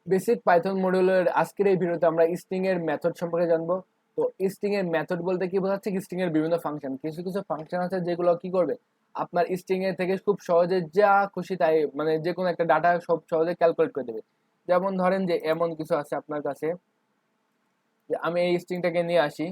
Basic Python মডিউলের আজকের এই ভিডিওতে আমরা স্ট্রিং এর মেথড সম্পর্কে জানবো। তো স্ট্রিং এর মেথড বলতে কি বোঝাচ্ছে, স্ট্রিং এর বিভিন্ন ফাংশন, কিছু কিছু ফাংশন আছে যেগুলো কি করবে, আপনার স্ট্রিং এর থেকে খুব সহজে যা খুশি তাই মানে যে কোনো একটা ডাটা সব সহজে ক্যালকুলেট করে দেবে। যেমন ধরেন যে এমন কিছু আছে আপনার কাছে, যে আমি এই স্ট্রিংটাকে নিয়ে আসি,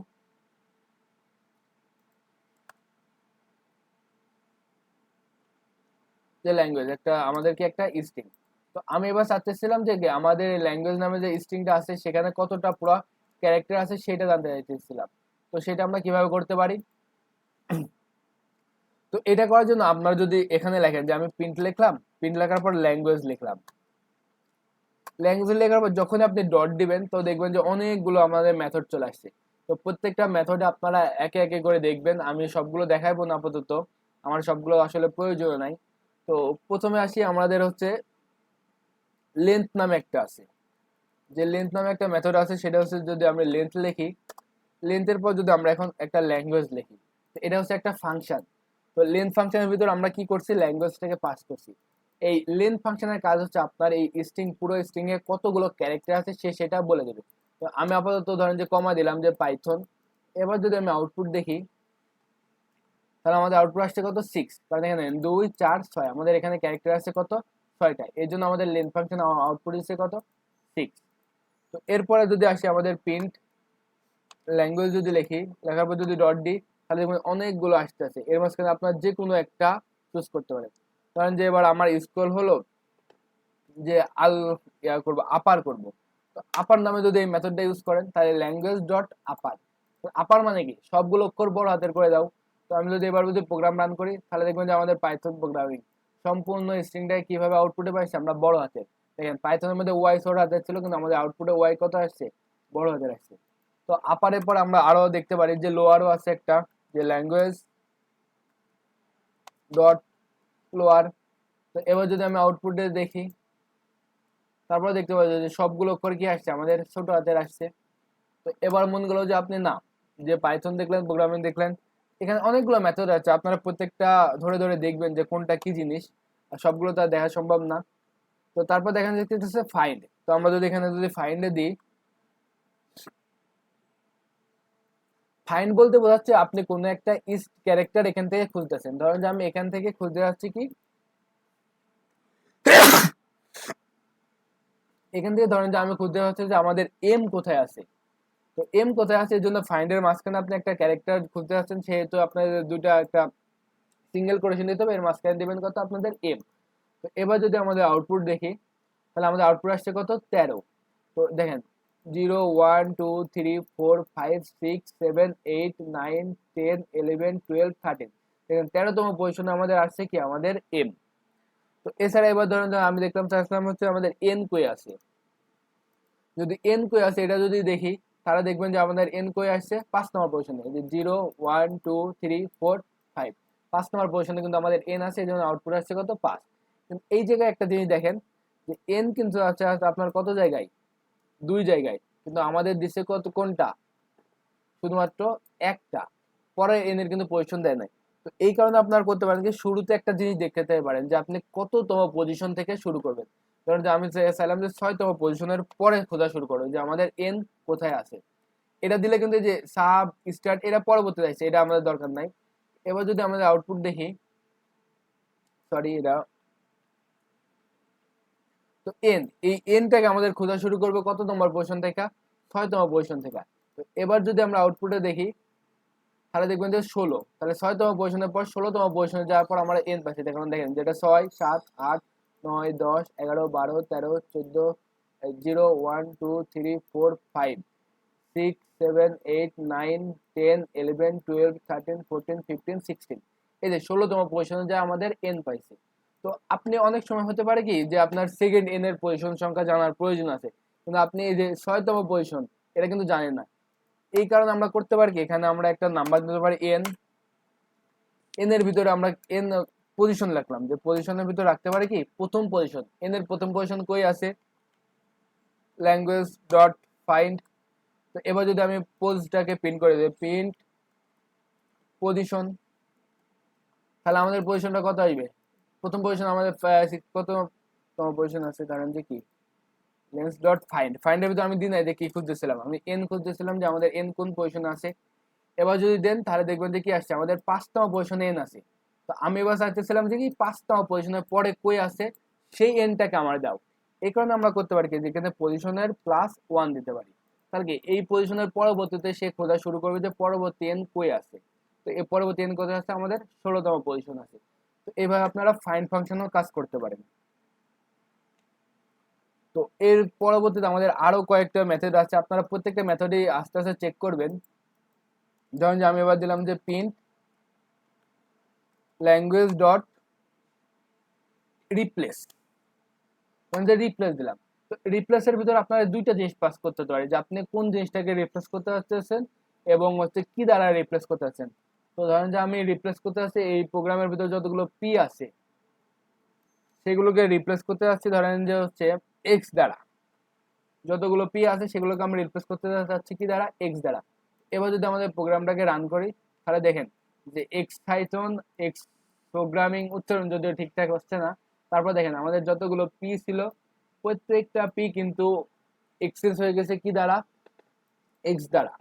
যে ল্যাঙ্গুয়েজ একটা আমাদেরকে একটা স্ট্রিং। তো আমি এবার চাচ্ছিলাম যে আমাদের ল্যাঙ্গুয়েজ নামে যে স্ট্রিংটা আছে সেখানে কতটা পুরো ক্যারেক্টার আছে সেটা জানতে চাইছিলাম। তো সেটা আমরা কিভাবে করতে পারি? তো এটা করার জন্য আপনার যদি এখানে লেখেন যে আমি প্রিন্ট লিখলাম, প্রিন্ট লেখার পর ল্যাঙ্গুয়েজ লিখলাম, ল্যাঙ্গুয়েজ লেখার পর যখন আপনি ডট দিবেন তো দেখবেন যে অনেকগুলো আমাদের মেথড চলে আসছে। তো প্রত্যেকটা মেথডে আপনারা একে একে করে দেখবেন, আমি সবগুলো দেখাবো না আপাতত, আমার সবগুলো আসলে প্রয়োজন নাই। তো প্রথমে আসি, আমাদের হচ্ছে লেন্থ নামে একটা আছে, যে লেন্থ নামে একটা মেথড আছে, সেটা হচ্ছে যদি আমরা লেন্থ লিখি, লেন্থের পর যদি আমরা এখন একটা ল্যাঙ্গুয়েজ লিখি, তো এটা হচ্ছে একটা ফাংশন। তো লেন্থ ফাংশনের ভিতর আমরা কি করছি, ল্যাঙ্গুয়েজটাকে পাস করছি। এই লেন্থ ফাংশনের কাজ হচ্ছে আপনার এই স্ট্রিং, পুরো স্ট্রিং এ কতগুলো ক্যারেক্টার আছে সে সেটা বলে দেবে। তো আমি আপাতত ধরেন যে কমা দিলাম যে পাইথন। এবার যদি আমি আউটপুট দেখি, তাহলে আমাদের আউটপুট আসছে কত, 6। কারণ এখানে 2 4 6 আমাদের এখানে ক্যারেক্টার আছে কত, 6টা, এর জন্য আমাদের লেন্থ ফাংশন আউটপুট দিচ্ছে কত, 6। তো এরপরে যদি আসি আমাদের প্রিন্ট ল্যাঙ্গুয়েজ যদি লিখি, লেখার পর যদি ডট দিই, তাহলে দেখবেন অনেকগুলো আসতেছে, এর মাঝখানে আপনার যে কোনো একটা চুজ করতে পারেন। ধরেন যে এবার আমার স্ক্রল হলো, যে আল ইয়া করবো, আপার করব। তো আপার নামে যদি এই মেথডটা ইউজ করেন, তাহলে ল্যাঙ্গুয়েজ ডট আপার। আপার মানে কি, সবগুলো অক্ষর বড় হাতের করে দাও। তো আমি যদি এবার যদি প্রোগ্রাম রান করি, তাহলে দেখবেন যে আমাদের পাইথন প্রোগ্রামিং সম্পূর্ণ স্ট্রিংটাকে কিভাবে আউটপুটে পাইছি আমরা, বড় হাতের। দেখেন পাইথনের মধ্যে ওয়াই ছোট হাতের ছিল, কিন্তু আমাদের আউটপুটে ওয়াই কত আসছে, বড় হাতের আসছে। তো আপারের পর আমরা আরো দেখতে পারি যে লোয়ারও আছে একটা, যে ল্যাঙ্গুয়েজ ডট লোয়ার। তো এবার যদি আমি আউটপুটে দেখি, তারপরে দেখতে পাচ্ছি যে সবগুলো অক্ষর কি আসছে, আমাদের ছোট হাতের আসছে। তো এবার মন গেল যে আপনি না, যে পাইথন দেখলেন, প্রোগ্রামিং দেখলেন, এখানে অনেকগুলো মেথড আছে, আপনারা প্রত্যেকটা ধরে ধরে দেখবেন যে কোনটা কি জিনিস, আর সবগুলো তো আর দেখা সম্ভব না। তো তারপর দেখেন দেখতেছে ফাইন্ড। তো আমরা যদি এখানে যদি ফাইন্ডে দিই, ফাইন্ড বলতে বোঝাচ্ছে আপনি কোনো একটা ইস ক্যারেক্টার এখান থেকে খুঁজতেছেন। ধরেন যে আমি এখান থেকে খুঁজতে যাচ্ছি কি, এখান থেকে ধরেন যে আমি খুঁজতে যাচ্ছি যে আমাদের এম কোথায় আছে। তো এম কোথায় আছে, এর জন্য ফাইন্ডের মাঝখানে আপনি একটা ক্যারেক্টার খুঁজতে যাচ্ছেন, সেহেতু আপনাদের দুইটা একটা সিঙ্গেল কোটেশন দিতে হবে, এর মাঝখানে দিবেন কত, আপনাদের এম। তো এবার যদি আমাদের আউটপুট দেখি, তাহলে আমাদের আউটপুট আসছে কত, 13। তো দেখেন 0 1 2 3 4 5 6 7 8 9 10 11 12 13, দেখেন 13তম পজিশনে আমাদের আসছে কি, আমাদের এম। তো এছাড়া এবার ধরেন আমি দেখলাম, চাচ্ছিলাম হচ্ছে আমাদের এন কই আছে। যদি এন কই আছে এটা যদি দেখি, তাহলে দেখবেন যে আমাদের এন কই আসছে 5 নম্বর পজিশনে, যে 0 1 2 3 4 5, 5 নম্বর পজিশনে কিন্তু আমাদের এন আছে, এই জন্য আউটপুট আসছে কত, 5। কিন্তু এই জায়গায় একটা জিনিস দেখেন, যে এন কিন্তু আছে আপনার কত জায়গায়, 2 জায়গায়, কিন্তু আমাদের দিচ্ছে কত, কোনটা, শুধুমাত্র একটা। পরে এন এর কিন্তু পজিশন দেয় নাই। তো এই কারণে আপনার করতে পারেন কি, শুরুতে একটা জিনিস দেখতে পারেন যে আপনি কততম পজিশন থেকে শুরু করবেন। ধরেন যে আমি চাইলাম যে 6তম পজিশনের পরে খোঁজা শুরু করো, যে আমাদের এন কোথায় আছে। এটা দিলে কিন্তু যে সাব স্টার্ট এটা পরবর্তী আসছে, এটা আমাদের দরকার নাই। এবার যদি আমাদের আউটপুট দেখি, সরি এটা, তো এন, এই এনটাকে আমাদের খোঁজা শুরু করবে কত নম্বর পজিশন থেকে, 6তম পজিশন থেকে। তো এবার যদি আমরা আউটপুটে দেখি, তাহলে দেখবেন যে 16, তাহলে 6তম পজিশনের পর 16তম পজিশনে যাওয়ার পর আমরা এন পাচ্ছি। দেখুন দেখেন, যেটা 6 7 8 9 10 11 12 13 14, 0 1 2 3 4 5 6 7 8 9 10 11 12 13 14 15 16, এই যে 16তম পজিশনে যা আমাদের এন পাইছে। তো আপনি অনেক সময় হতে পারে কি, যে আপনার সেকেন্ড এন এর পজিশন সংখ্যা জানার প্রয়োজন আছে, কিন্তু আপনি এই যে 6তম পজিশন এটা কিন্তু জানেন না। এই কারণে আমরা করতে পারি কি, এখানে আমরা একটা নাম্বার দিতে পারি এন, এন এর ভিতরে আমরা এন পজিশন রাখলাম, যে পজিশনের ভিতরে রাখতে পারি কি, প্রথম পজিশন, এন এর প্রথম পজিশন কই আছে, ল্যাঙ্গুয়েজ ডট ফাইন্ড। তো এবার যদি আমি পোজটাকে প্রিন্ট করে দিই, প্রিন্ট পজিশন, তাহলে আমাদের পজিশনটা কত আসবে, প্রথম পজিশন আমাদের কত তম পজিশন আছে, ধরেন যে কি লেন্স ডট ফাইন্ড, ফাইন্ডের ভিতরে আমি দিই নাই যে কি খুঁজতেছিলাম, আমি এন খুঁজতেছিলাম যে আমাদের এন কোন পজিশনে আছে। এবার যদি দেন তাহলে দেখবেন যে কি আসছে, আমাদের 5তম পজিশনে এন আছে। তো আমি এবার চাইতেছিলাম যে কি 5তম পজিশনের পরে কই আছে সেই এনটাকে আমার দাও। এই কারণে আমরা করতে পারি কি, যেখানে পজিশনের +1 দিতে পারি। তাহলে কি এই পজিশনের পরবর্তীতে সে খোঁজা শুরু করবে যে পরবর্তী এন কই আছে। তো এই পরবর্তী এন কোথায় আছে, আমাদের 16তম পজিশন আছে। তো এইভাবে আপনারা ফাইন্ড ফাংশনও কাজ করতে পারেন। তো এর পরবর্তীতে আমাদের আরো কয়েকটা মেথড আছে, আপনারা প্রত্যেকটা মেথডই আস্তে আস্তে চেক করবেন। ধরুন যে আমি এবার দিলাম যে print language dot replace, replace দিলাম। তো রিপ্লেসের ভিতরে আপনারা দুইটা জিনিস পাস করতে পারে, যে আপনি কোন জিনিসটাকে রিপ্লেস করতে চাচ্ছেন এবং হচ্ছে কি দ্বারা রিপ্লেস করতে চাচ্ছেন। তো ধরেন যে আমি রিপ্লেস করতে চাচ্ছি এই প্রোগ্রামের ভিতরে যতগুলো পি আছে সেগুলোকে রিপ্লেস করতে যাচ্ছি ধরেন যে হচ্ছে এক্স দ্বারা, যতগুলো পি আছে সেগুলোকে আমরা রিপ্লেস করতে যাচ্ছি কি দ্বারা, এক্স দ্বারা। এবার যদি আমাদের প্রোগ্রামটাকে রান করি তাহলে দেখেন যে এক্স পাইথন এক্স প্রোগ্রামিং উচ্চারণ যদিও ঠিকঠাক হচ্ছে না, তারপর দেখেন আমাদের যতগুলো পি ছিল প্রত্যেকটা পি কিন্তু এক্সেস হয়ে গেছে কি দ্বারা, এক্স দ্বারা।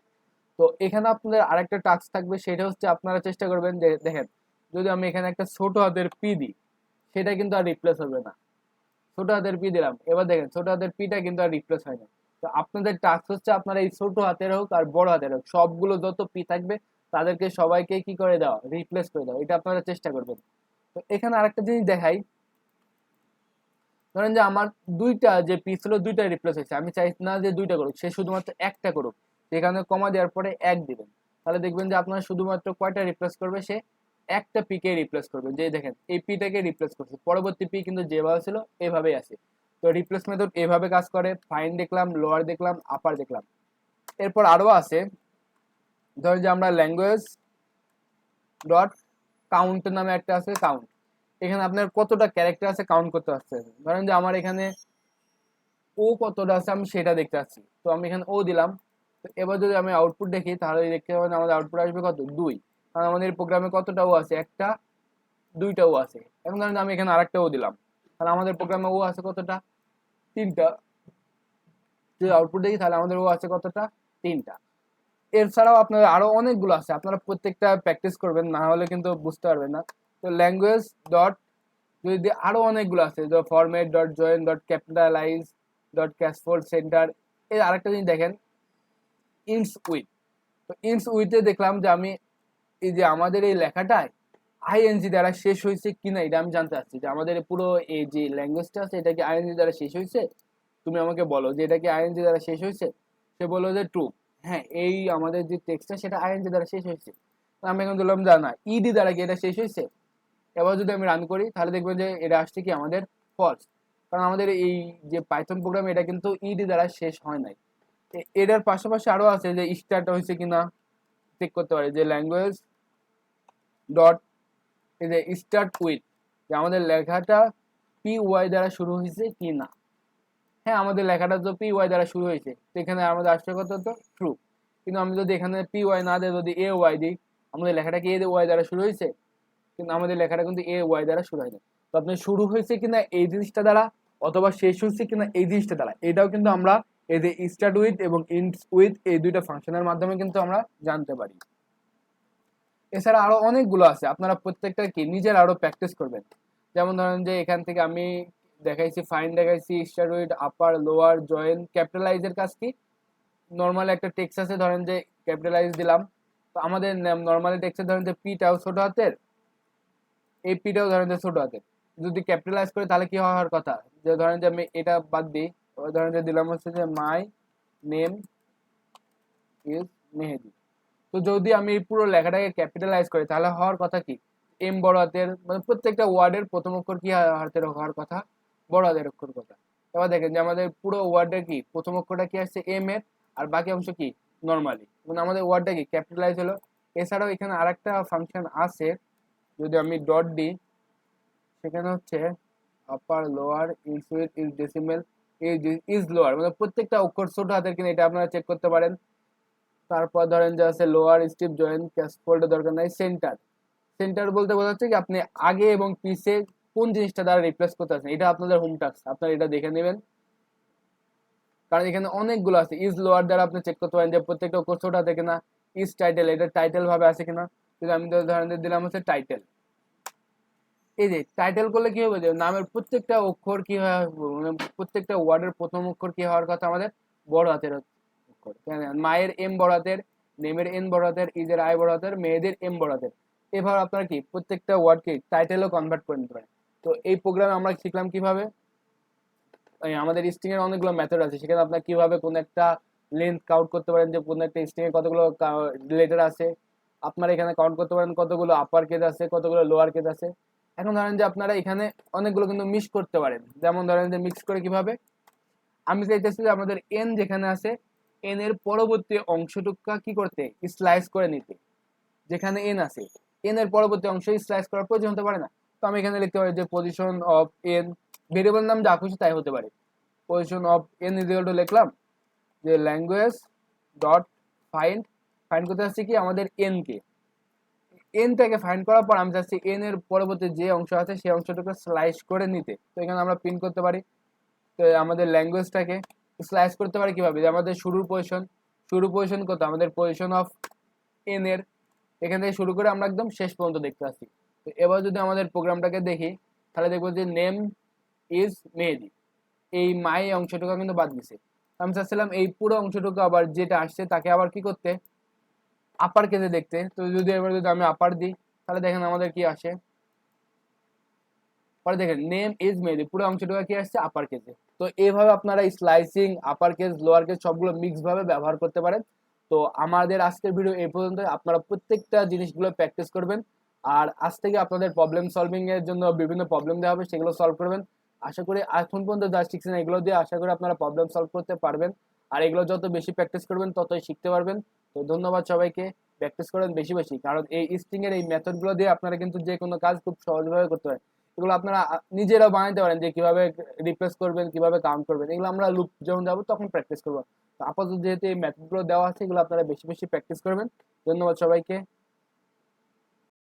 তো এখানে আপনাদের আরেকটা টাস্ক থাকবে, সেটা হচ্ছে আপনারা চেষ্টা করবেন যে দেখেন যদি আমি এখানে একটা ছোট হাতের পি দিই সেটা কিন্তু আর রিপ্লেস হবে না। ছোট হাতের পি দিলাম, এবার দেখেন ছোট হাতের পিটা কিন্তু আর রিপ্লেস হয় না। তো আপনাদের টাস্ক হচ্ছে আপনারা এই ছোট হাতের হোক আর বড় হাতের হোক সবগুলো যত পি থাকবে তাদেরকে সবাইকে কি করে দেওয়া, রিপ্লেস করে দেওয়া। এটা আপনারা চেষ্টা করবেন। তো এখানে আরেকটা জিনিস দেখাই, ধরেন যে আমার দুইটা যে পি ছিল দুইটা রিপ্লেস হয়েছে, আমি চাই না যে দুইটা করুক, সে শুধুমাত্র একটা করুক। সেখানে কমা দেওয়ার পরে এক দিবেন, তাহলে দেখবেন যে আপনার শুধুমাত্র কয়টা রিপ্লেস করবে, সে একটা পিকে রিপ্লেস করবে। যে দেখেন এই পিটাকে রিপ্লেস করছে, পরবর্তী পি কিন্তু যেভাবে ছিল এভাবেই আছে। তো রিপ্লেস মেথড এভাবে কাজ করে। ফাইন্ড দেখলাম, লোয়ার দেখলাম, আপার দেখলাম। এরপর আরো আছে, ধরেন যে আমরা ল্যাঙ্গুয়েজ ডট কাউন্ট নামে একটা আছে কাউন্ট, এখানে আপনার কতটা ক্যারেক্টার আছে কাউন্ট করতে পারছেন। ধরেন যে আমার এখানে ও কতটা আছে আমি সেটা দেখতে পাচ্ছি, তো আমি এখানে ও দিলাম। তো এবার যদি আমি আউটপুট দেখি তাহলে দেখতে পাবেন আমাদের আউটপুট আসবে কত, 2। কারণ আমাদের প্রোগ্রামে কতটা ও আছে, একটা দুইটা ও আছে। এখন ধরেন আমি এখানে আরেকটা ও দিলাম, তাহলে আমাদের প্রোগ্রামে ও আছে কতটা, 3টা। যদি আউটপুট দেখি তাহলে আমাদের ও আছে কতটা, 3টা। এছাড়াও আপনার আরো অনেকগুলো আছে, আপনারা প্রত্যেকটা প্র্যাকটিস করবেন, না হলে কিন্তু বুঝতে পারবেন না। তো ল্যাঙ্গুয়েজ ডট যদি আরো অনেকগুলো আছে, format dot join dot capitalize dot casefold center. এর আরেকটা জিনিস দেখেন ইনস উইথ। তো ইনস উইথে দেখলাম যে আমি এই যে আমাদের এই লেখাটায় আইএনজি দ্বারা শেষ হয়েছে কিনা এটা আমি জানতে চাচ্ছি, যে আমাদের পুরো এই যে ল্যাঙ্গুয়েজটা আছে এটা কি আইএনজি দ্বারা শেষ হয়েছে, তুমি আমাকে বলো যে এটা কি আইএনজি দ্বারা শেষ হয়েছে। সে বললো যে ট্রু, হ্যাঁ এই আমাদের যে টেক্সটটা সেটা আইএনজি দ্বারা শেষ হয়েছে। তো আমি এখন বললাম না ইডি দ্বারা কি এটা শেষ হয়েছে। এবার যদি আমি রান করি তাহলে দেখবেন যে এটা আসছে কি আমাদের ফলস, কারণ আমাদের এই যে পাইথন প্রোগ্রাম এটা কিন্তু ইডি দ্বারা শেষ হয় নাই। এটার পাশাপাশি আরো আছে যে স্টার্ট হয়েছে কিনা চেক করতে পারি, যে ল্যাঙ্গুয়েজ ডট এই যে স্টার্ট উইথ, যে আমাদের লেখাটা পি ওয়াই দ্বারা শুরু হয়েছে কি না। হ্যাঁ আমাদের লেখাটা তো পি ওয়াই দ্বারা শুরু হয়েছে, তো এখানে আমাদের আসছে কত, তো ট্রু। কিন্তু আমি যদি এখানে পি ওয়াই না দেয় যদি এ ওয়াই দিই, আমাদের লেখাটা কি এ ওয়াই দ্বারা শুরু হয়েছে, কিন্তু আমাদের লেখাটা কিন্তু এ ওয়াই দ্বারা শুরু হয়নি। তো আপনি শুরু হয়েছে কিনা এই জিনিসটা দ্বারা অথবা শেষ হয়েছে কিনা এই জিনিসটা দ্বারা, এটাও কিন্তু আমরা এই যে স্টার্ট উইথ এবং ইন্ড উইথ এই দুইটা ফাংশনের মাধ্যমে কিন্তু আমরা জানতে পারি। এছাড়া আরো অনেকগুলো আছে, আপনারা প্রত্যেকটা কি নিজের আরো প্র্যাকটিস করবেন। যেমন ধরেন যে এখান থেকে আমি দেখাইছি ফাইন্ড দেখাইছি, start with, upper lower join, ক্যাপিটালাইজের কাজ কি, নর্মাল একটা টেক্সট আছে ধরেন যে ক্যাপিটালাইজ দিলাম। তো আমাদের নর্মালি টেক্সটে ধরেন যে পিটাও ছোট হাতের, এই পিটাও ধরেন যে ছোট হাতের। যদি ক্যাপিটালাইজ করে তাহলে কি হওয়ার কথা, যে ধরেন যে আমি এটা বাদ দিই, ধরেন যে দিলাম হচ্ছে যে মাই নেম ইজ মেহেদি। তো যদি আমি পুরো লেখাটাকে ক্যাপিটালাইজ করি তাহলে হওয়ার কথা কি, এম বড় হাতের, মানে প্রত্যেকটা ওয়ার্ডের প্রথম অক্ষর কি হাতের হওয়ার কথা, বড় হাতের অক্ষর কথা। এবার দেখেন যে আমাদের পুরো ওয়ার্ডের কি প্রথম অক্ষরটা কি আসছে এম এর, আর বাকি অংশ কি নর্মালি, মানে আমাদের ওয়ার্ডটা কি ক্যাপিটালাইজ হলো। এছাড়াও এখানে আরেকটা ফাংশন আছে, যদি আমি ডট দিই সেখানে হচ্ছে upper lower is with is decimal is is lower, মানে প্রত্যেকটা অক্ষর ছোট হাতের কিনা এটা আপনারা চেক করতে পারেন। তারপর ধরেন যে আছে লোয়ার স্টিপ জয়েন ক্যাসফোল্ডের দরকার নাই, সেন্টার। সেন্টার বলতে বোঝাচ্ছে কি আপনি আগে এবং পিছে কোন জিনিসটা দ্বারা রিপ্লেস করতে আছেন, এটা আপনাদের হোম টাস্ক, আপনারা এটা দেখে নেবেন। কারণ এখানে অনেকগুলো আছে। ইজ লোয়ার দ্বারা আপনি চেক করতে পারেন যে প্রত্যেকটা অক্ষর ছোট আছে কিনা। ইজ টাইটেল, এটা টাইটেল ভাবে আছে কিনা। যদি আমি ধরেন দিলাম হচ্ছে টাইটেল, এই যে টাইটেল করলে কি হবে যে নামের প্রত্যেকটা অক্ষর কি হয়, মানে প্রত্যেকটা ওয়ার্ডের প্রথম অক্ষর কি হওয়ার কথা আমাদের বড় হাতের অক্ষর। মায়ের এম বড় হাতের, নেমের এন বড় হাতের, ইজের আই বড় হাতের, মেয়েদের এম বড় হাতের। এভাবে আপনারা কি প্রত্যেকটা ওয়ার্ডকে টাইটেলও কনভার্ট করে নিতে পারেন। তো এই প্রোগ্রামে আমরা শিখলাম কিভাবে আমাদের স্ট্রিং এর অনেকগুলো মেথড আছে, সেখানে আপনার কিভাবে কোন একটা লেন্থ কাউন্ট করতে পারেন যে কোন একটা স্ট্রিং এ কতগুলো লেটার আছে। আপনারা এখানে কাউন্ট করতে পারেন কতগুলো আপার কেস আছে, কতগুলো লোয়ার কেস আছে। এখন ধরেন যে আপনারা এখানে অনেকগুলো কিন্তু মিক্স করতে পারেন। যেমন ধরেন যে মিক্স করে কিভাবে, আমি চাইতেছি যে আমাদের এন যেখানে আছে, এন এর পরবর্তী অংশটুকু কি করতে, স্লাইস করে নিতে। যেখানে এন আছে, এন এর পরবর্তী অংশ স্লাইস করার প্রয়োজন হতে পারে না। তো আমি এখানে লিখতে পারি যে পজিশন অফ এন, ভেরিয়েবল নাম যা খুশি তাই হতে পারে। Position of N is equal to লিখলাম যে ল্যাঙ্গুয়েজ ডট ফাইন্ড, ফাইন্ড করতে আসছি কি আমাদের এন কে। এন থেকে ফাইন্ড করার পর আমি চাচ্ছি এন এর পরবর্তী যে অংশ আছে সেই অংশটাকে স্লাইস করে নিতে। তো এখানে আমরা প্রিন্ট করতে পারি। তো আমাদের ল্যাঙ্গুয়েজটাকে স্লাইস করতে পারি কিভাবে, যে আমাদের শুরু পজিশন কত, আমাদের পজিশন অফ এন এর এখান থেকে শুরু করে আমরা একদম শেষ পর্যন্ত দেখতে পাচ্ছি। তো এবার যদি আমাদের প্রোগ্রামটাকে দেখি, তাহলে দেখবো যে নেম ইজ মেহেদি, এই মাই অংশটুকু কিন্তু বাদ দিছে। আমি চাচ্ছিলাম এই পুরো অংশটুকু আবার যেটা আসছে তাকে আবার কি করতে, আপার কেসে দেখতে। তো যদি এবার যদি আমি আপার দিই, তাহলে দেখেন আমাদের কি আসে, পরে দেখেন নেম ইজ মেহেদি পুরো অংশটুকু কি আসছে আপার কেসে। তো এইভাবে আপনারা slicing, upper case, lower case সবগুলো মিক্স ভাবে ব্যবহার করতে পারেন। তো আমাদের আজকের ভিডিও এই পর্যন্ত। আপনারা প্রত্যেকটা জিনিসগুলো প্র্যাকটিস করবেন। আর আজ থেকে আপনাদের প্রবলেম সলভিং এর জন্য বিভিন্ন প্রবলেম দেওয়া হবে, সেগুলো সলভ করবেন। আশা করি এখন পর্যন্ত যা শিখছেন এগুলো দিয়ে আশা করি আপনারা প্রবলেম সলভ করতে পারবেন। আর এগুলো যত বেশি প্র্যাকটিস করবেন ততই শিখতে পারবেন। তো ধন্যবাদ সবাইকে। প্র্যাকটিস করেন বেশি বেশি, কারণ এই স্ট্রিং এর এই মেথডগুলো দিয়ে আপনারা কিন্তু যে কোনো কাজ খুব সহজভাবে করতে পারেন। এগুলো আপনারা নিজেরাও বানাইতে পারেন, যে কিভাবে রিপ্লেস করবেন, কিভাবে কাউন্ট করবেন। এগুলো আমরা লুপ যখন যাবো তখন প্র্যাকটিস করবো। তো আপাতত যেহেতু এই মেথডগুলো দেওয়া আছে, এগুলো আপনারা বেশি বেশি প্র্যাকটিস করবেন। ধন্যবাদ সবাইকে।